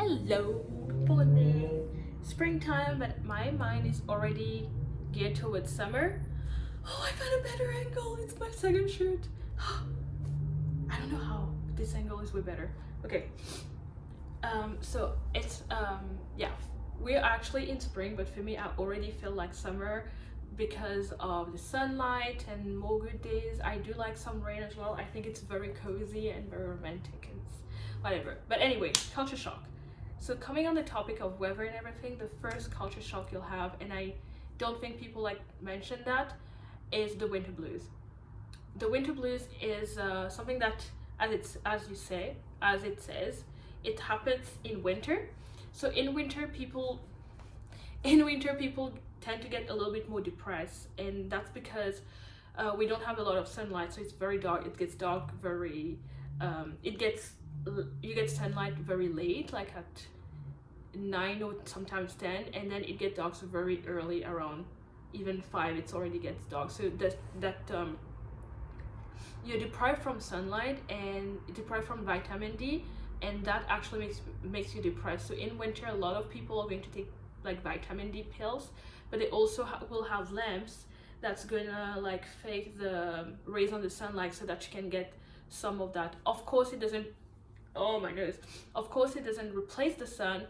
Hello, morning. Springtime, but my mind is already geared towards summer. Oh, I found a better angle. It's my second shirt. I don't know how, but this angle is way better. Okay. So it's yeah, we're actually in spring, but for me, I already feel like summer because of the sunlight and more good days. I do like some rain as well. I think it's very cozy and very romantic and whatever. But anyway, culture shock. So coming on the topic of weather and everything, the first culture shock you'll have, and I don't think people like mention that, is the winter blues. The winter blues is something that, as it says, it happens in winter. So in winter people tend to get a little bit more depressed, and that's because we don't have a lot of sunlight, so it's very dark. It gets dark very. It gets you get sunlight very late, like at 9 or sometimes 10, and then it gets dark so very early, around even 5. It's already gets dark. So that you're deprived from sunlight and deprived from vitamin D, and that actually makes you depressed. So in winter, a lot of people are going to take like vitamin D pills, but they also will have lamps that's gonna like fake the rays on the sunlight so that you can get some of that. Of course, it doesn't. Oh my goodness. Of course, it doesn't replace the sun,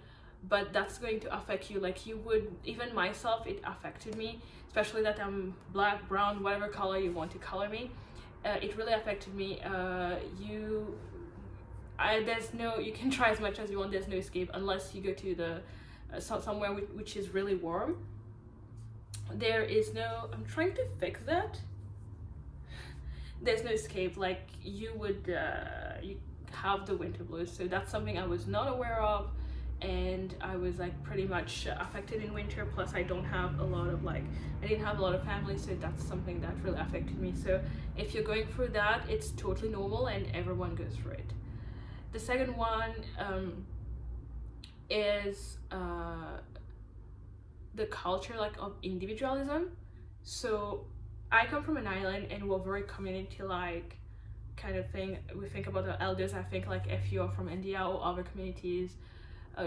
but that's going to affect you. Like you would, even myself, it affected me, especially that I'm black, brown, whatever color you want to color me. It really affected me. There's no, you can try as much as you want, there's no escape unless you go to the somewhere which is really warm. There is no, I'm trying to fix that. There's no escape. Like you would you have the winter blues. So that's something I was not aware of, and I was like pretty much affected in winter. Plus I didn't have a lot of family, so that's something that really affected me. So if you're going through that, it's totally normal and everyone goes through it. The second one is the culture like of individualism. So I come from an island and we're very community like kind of thing. We think about the elders. I think like if you are from India or other communities,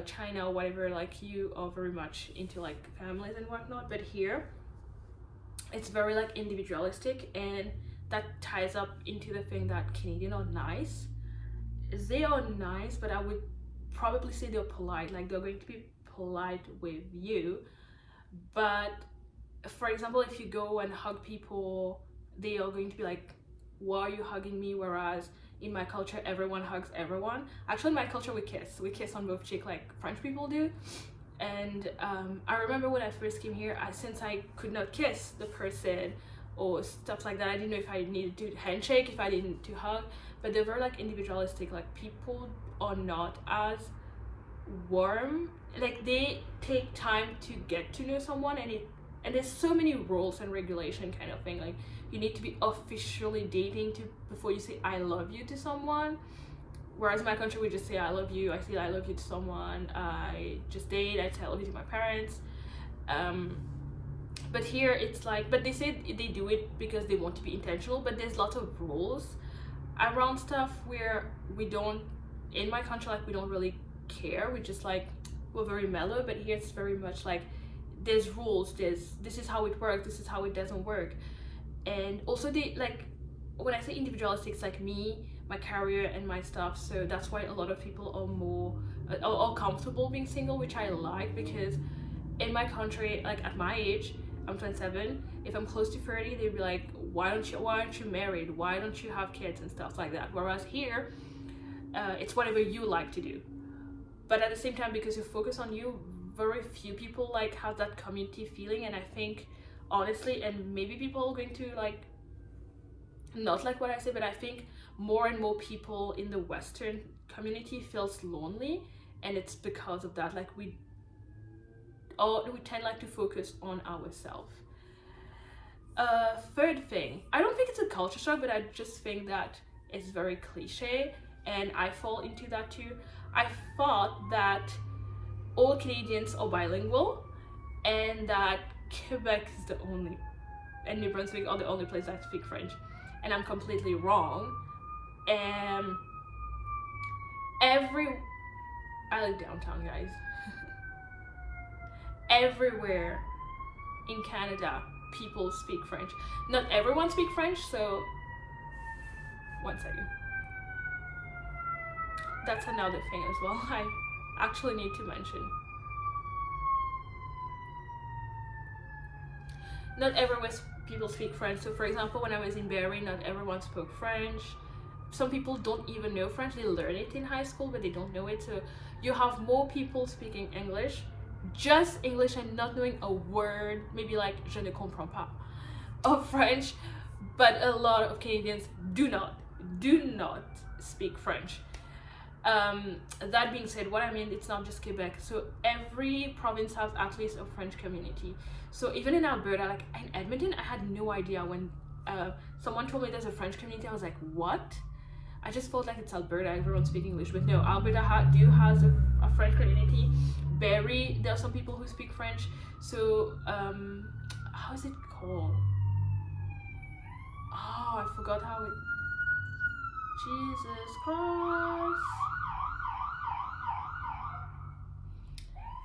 China or whatever, like you are very much into like families and whatnot. But here it's very like individualistic, and that ties up into the thing that Canadian are nice. They are nice, but I would probably say they're polite. Like they're going to be polite with you, but for example, if you go and hug people, they are going to be like, why are you hugging me? Whereas in my culture, everyone hugs everyone. Actually, in my culture, we kiss on both cheek like French people do. And I remember when I first came here, since I could not kiss the person or stuff like that, I didn't know if I needed to handshake, if I didn't to hug. But they're very like individualistic. Like people are not as warm. Like they take time to get to know someone, and there's so many rules and regulation kind of thing. Like you need to be officially dating before you say I love you to someone. Whereas in my country, we just say I love you. I say I love you to someone. I just date. I say I love you to my parents. But here it's like, but they say they do it because they want to be intentional. But there's lots of rules around stuff where we don't. In my country, like we don't really care. We just like we're very mellow. But here it's very much like there's rules. This is how it works. This is how it doesn't work. And also they like, when I say individualistic, it's like me, my career and my stuff. So that's why a lot of people are more are comfortable being single, which I like, because in my country, like at my age, I'm 27, if I'm close to 30, they'd be like, why aren't you married, why don't you have kids and stuff like that. Whereas here it's whatever you like to do. But at the same time, because you focus on you, very few people like have that community feeling. And I think honestly, and maybe people are going to like not like what I say, but I think more and more people in the Western community feels lonely, and it's because of that. Like we tend like to focus on ourselves. Third thing, I don't think it's a culture shock, but I just think that it's very cliche, and I fall into that too. I thought that all Canadians are bilingual, and that Quebec is the only, and New Brunswick are the only place that speak French, and I'm completely wrong. And I live downtown, guys. Everywhere in Canada, people speak French. Not everyone speaks French, so one second. That's another thing as well I actually need to mention. Not everywhere people speak French. So for example, when I was in Barrie, not everyone spoke French. Some people don't even know French. They learn it in high school, but they don't know it. So you have more people speaking English, just English, and not knowing a word, maybe like je ne comprends pas of French. But a lot of Canadians do not speak French. That being said, what I mean, it's not just Quebec. So every province has at least a French community. So even in Alberta, like in Edmonton, I had no idea when someone told me there's a French community. I was like, what? I just felt like it's Alberta, everyone speaks English. But no, Alberta has a French community. Barrie, there are some people who speak French. So how is it called? Oh, I forgot how it... Jesus Christ.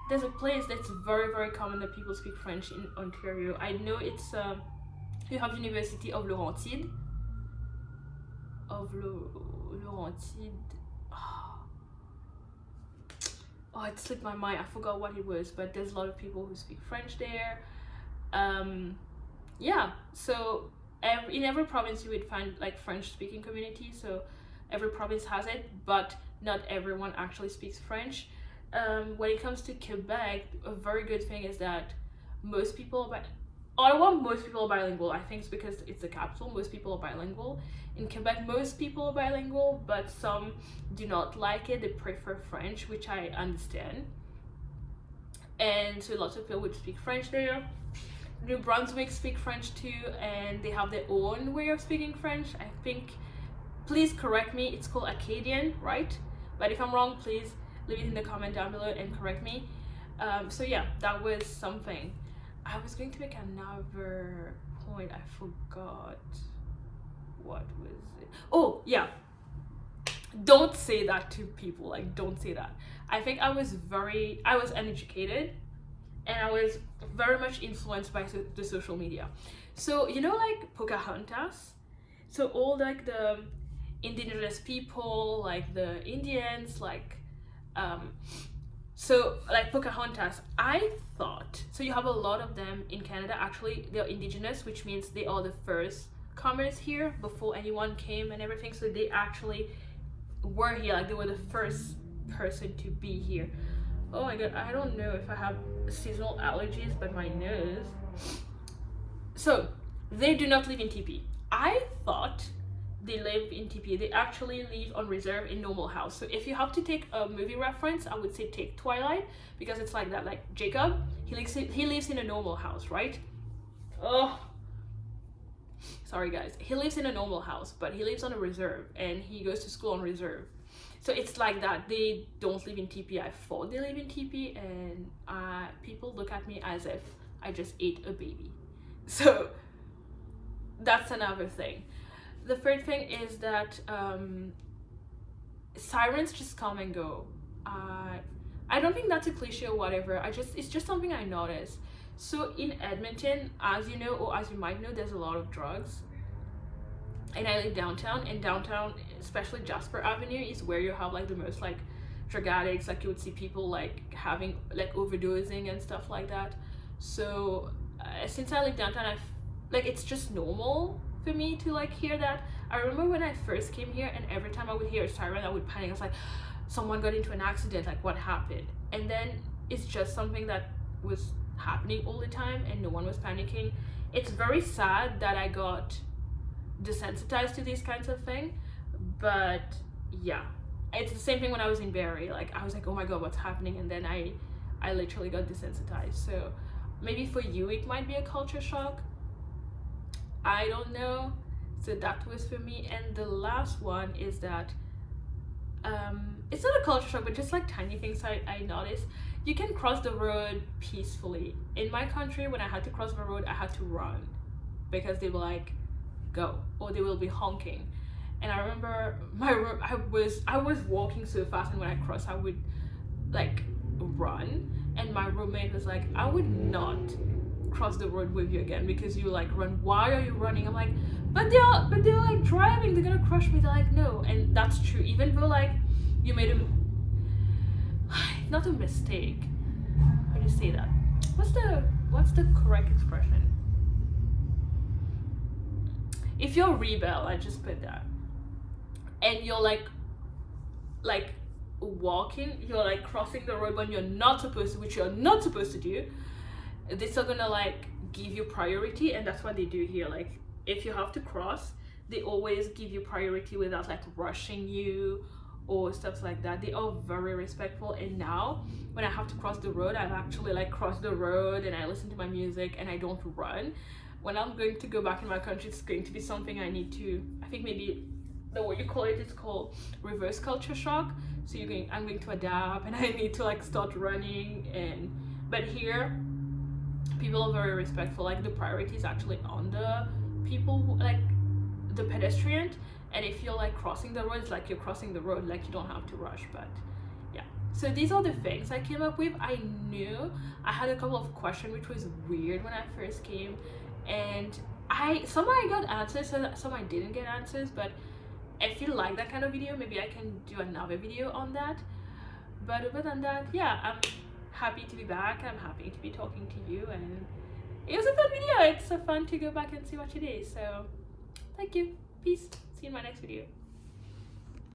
There's a place that's very, very common that people speak French in Ontario. I know it's, you have University of Laurentide. Laurentide. Oh, it slipped my mind. I forgot what it was, but there's a lot of people who speak French there. Yeah, so in every province you would find like French speaking community. So every province has it, but not everyone actually speaks French. When it comes to Quebec, a very good thing is that most people Ottawa, most people are bilingual. I think it's because it's the capital. Most people are bilingual. In Quebec, most people are bilingual, but some do not like it. They prefer French, which I understand. And so lots of people would speak French there. New Brunswick speak French too, and they have their own way of speaking French. I think, please correct me, it's called Acadian, right? But if I'm wrong, please leave it in the comment down below and correct me. So yeah, that was something. I was going to make another point. I forgot. What was it? Oh yeah, don't say that to people. Like, don't say that. I think I was uneducated, and I was very much influenced by the social media. So you know, like Pocahontas, so all like the indigenous people, like the Indians, like so like Pocahontas, I thought, so you have a lot of them in Canada. Actually, they're indigenous, which means they are the first comers here before anyone came and everything. So they actually were here, like they were the first person to be here. Oh my god, I don't know if I have seasonal allergies, but my nose. So they do not live in teepee. I thought they live in teepee. They actually live on reserve in normal house. So if you have to take a movie reference, I would say take Twilight, because it's like that. Like Jacob, he lives in a normal house, right? Oh, sorry guys. He lives in a normal house, but he lives on a reserve, and he goes to school on reserve. So it's like that. They don't live in teepee. I thought they live in teepee, and people look at me as if I just ate a baby. So that's another thing. The third thing is that sirens just come and go. I don't think that's a cliche or whatever. It's just something I noticed. So in Edmonton, as you know, or as you might know, there's a lot of drugs. And I live downtown, and downtown, especially Jasper Avenue, is where you have like the most like drug addicts. Like you would see people like having like overdosing and stuff like that. So since I live downtown, like it's just normal for me to like hear that. I remember when I first came here, and every time I would hear a siren, I would panic. I was like, someone got into an accident, like what happened? And then it's just something that was happening all the time, and no one was panicking. It's very sad that I got desensitized to these kinds of things, but yeah, it's the same thing when I was in Barrie. Like I was like, oh my god, what's happening? And then I literally got desensitized. So maybe for you it might be a culture shock, I don't know. So that was for me. And the last one is that it's not a culture shock, but just like tiny things I noticed. You can cross the road peacefully. In my country, when I had to cross the road, I had to run, because they were like, go, or they will be honking. And I remember I was walking so fast, and when I crossed, I would like run, and my roommate was like, I would not cross the road with you again because you like run. Why are you running? I'm like, but they're like driving, they're gonna crush me. They're like, no. And that's true, even though like you made a not a mistake. How do you say that? What's the correct expression? If you're a rebel, I just put that, and you're like walking, you're like crossing the road when you're not supposed to, which you're not supposed to do, they're still gonna like give you priority. And that's what they do here. Like if you have to cross, they always give you priority without like rushing you or stuff like that. They are very respectful. And now when I have to cross the road, I've actually like crossed the road and I listen to my music and I don't run. When I'm going to go back in my country, it's going to be something I need to, I think maybe the way you call it is called reverse culture shock. So I'm going to adapt and I need to like start running. And but here people are very respectful. Like the priority is actually on the people, like the pedestrian. And if you're like crossing the road, it's like you're crossing the road, like you don't have to rush. But yeah, so these are the things I came up with. I knew I had a couple of questions which was weird when I first came, and some I got answers, some I didn't get answers. But if you like that kind of video, maybe I can do another video on that. But other than that, yeah, I'm happy to be back. I'm happy to be talking to you, and it was a fun video. It's so fun to go back and see what you did. So thank you. Peace. See you in my next video.